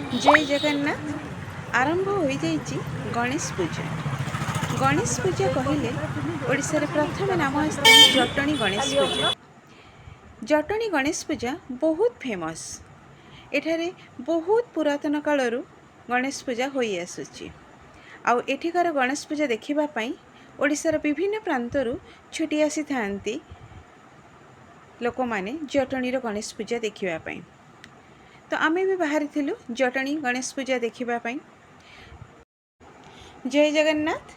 जय जगन्नाथ। आरंभ हो जाइए गणेश पूजा। गणेश पूजा कहले ओडिशार प्रथम नाम आसता जटणी गणेश पूजा। जटणी गणेश पूजा बहुत फेमस। एठारे बहुत पुरातन कालरू गणेश पूजा होई आसुची। आउ एठिकार गणेश पूजा देखिबा पई ओडिशार विभिन्न प्रांतरू छुटी आसी थांती लोक माने जटणीर गणेश पूजा देखिबा पई। तो आमे भी बाहरी थिलु जटणी गणेश पूजा देखिबा पई। जय जगन्नाथ।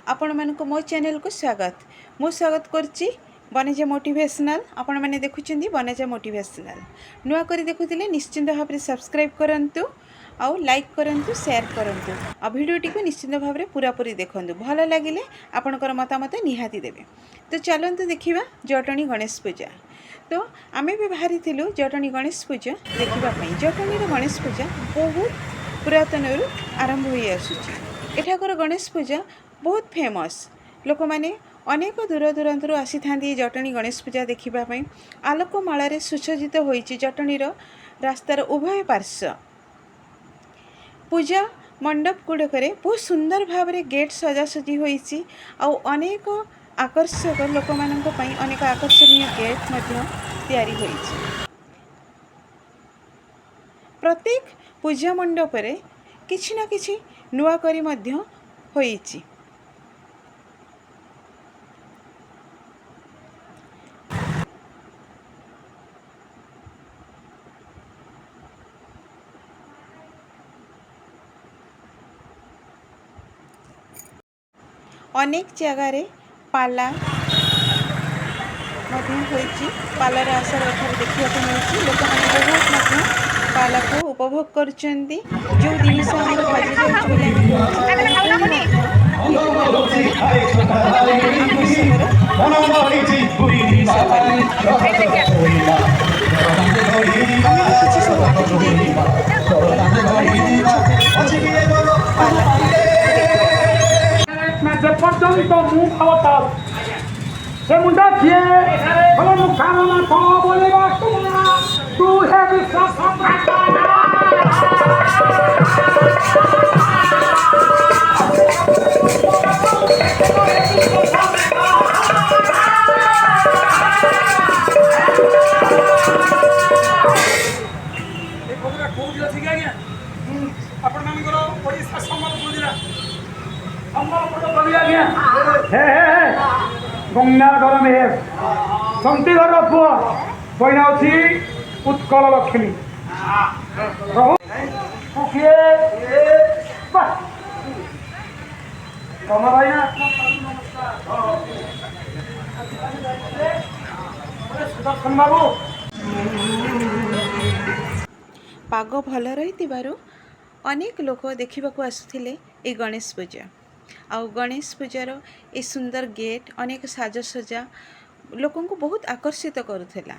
आपण मानको मो चैनल को स्वागत। मु स्वागत करची बनेजा मोटिवेशनल। आपण माने देखुचंदी बनेजा मोटिवेशनल। नुआ करी देखुतिले निश्चिंत भाबरे सब्सक्राइब करंतु आउ लाइक करंतु शेयर करंतु आ वीडियोटी को निश्चिंत भाबरे पूरा पूरी देखंतु। भलो लागिले आपनकर मतामत निहाती देबे। तो चलंतु देखिबा जटणी गणेश पूजा। तो आमे भी बाहरी थिलु जटणी गणेश पूजा देखिबा पई। जटणीर गणेश पूजा बहुत पुरातन आरंभ होई आसुची। एठाकर गणेश पूजा बहुत फेमस। लोक माने अनेक दूर दूरांतरू आसी थांदी जटणी गणेश पूजा देखिबा पई। आलोकमालारे सुसज्जित होईची जटणीर रास्तार उभय पार्श्व। पूजा मंडप गुड़करे बहुत सुंदर भावरे गेट सजासजी होईची। आउ अनेक आकर्षक लोक मानक पई अनेक आकर्षणीय गेट मध्य तैयारी होईची। प्रत्येक पूजा मंडप रे किछि ना किछि नुआ करी मध्य होईची। अनेक जगार पाला पालार आसार एठार देखा मिलूँ। लोक मैंने बहुत पाला को उपभोग करुँच। जो जिनस पर्यंत मु खावता से मुंडा किए बोले मु खाना को बोले तू है विश्वास गंगार घर में संती घर पुओ बहना अच्छी उत्कल लक्ष्मी तम भाई सुदर्शन बाबू पाग भल रही अनेक लोक देखा आसुथिले ए गणेश पूजा। आउ गणेश पूजार ए सुंदर गेट अनेक साजसज्जा लोकों को बहुत आकर्षित करुथिला।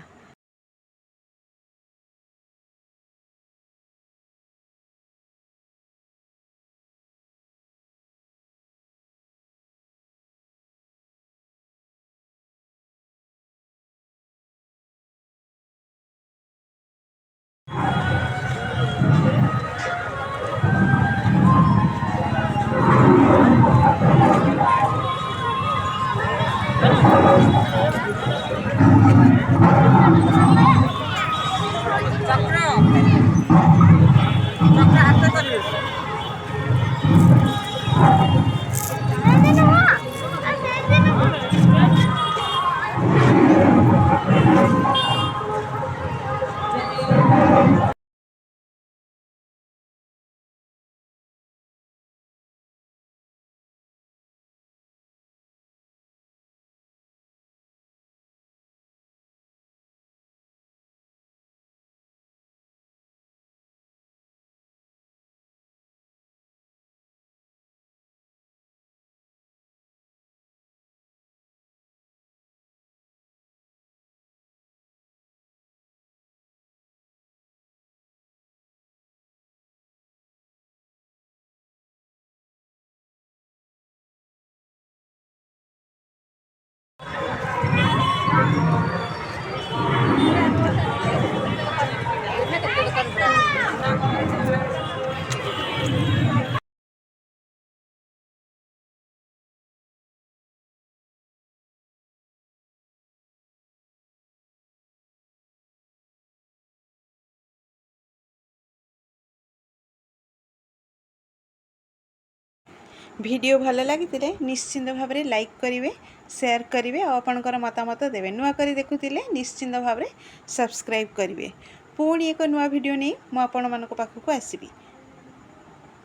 वीडियो भल लगी निश्चिंत भाव में लाइक करेंगे शेयर करेंगे और आपणकर मतामत देवे नुआ करी देखुले निश्चिंत भाव में सब्सक्राइब करेंगे पुणी एक नुआ वीडियो नहीं मुझे आपण मान पाखक आसबि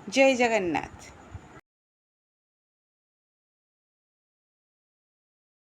जय जगन्नाथ।